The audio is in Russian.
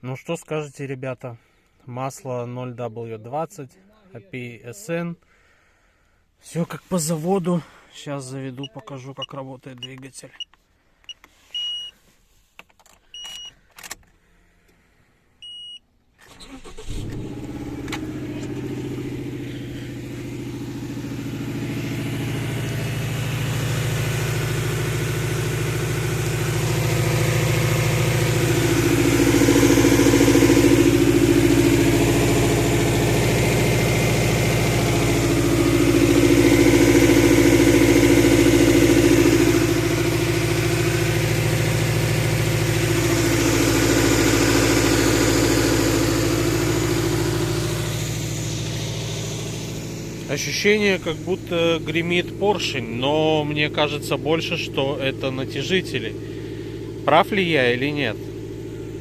Ну что скажете, ребята? Масло 0W20, API SN. Все как по заводу. Сейчас заведу, покажу, как работает двигатель. Ощущение, как будто гремит поршень, но мне кажется больше, что это натяжители. Прав ли я или нет?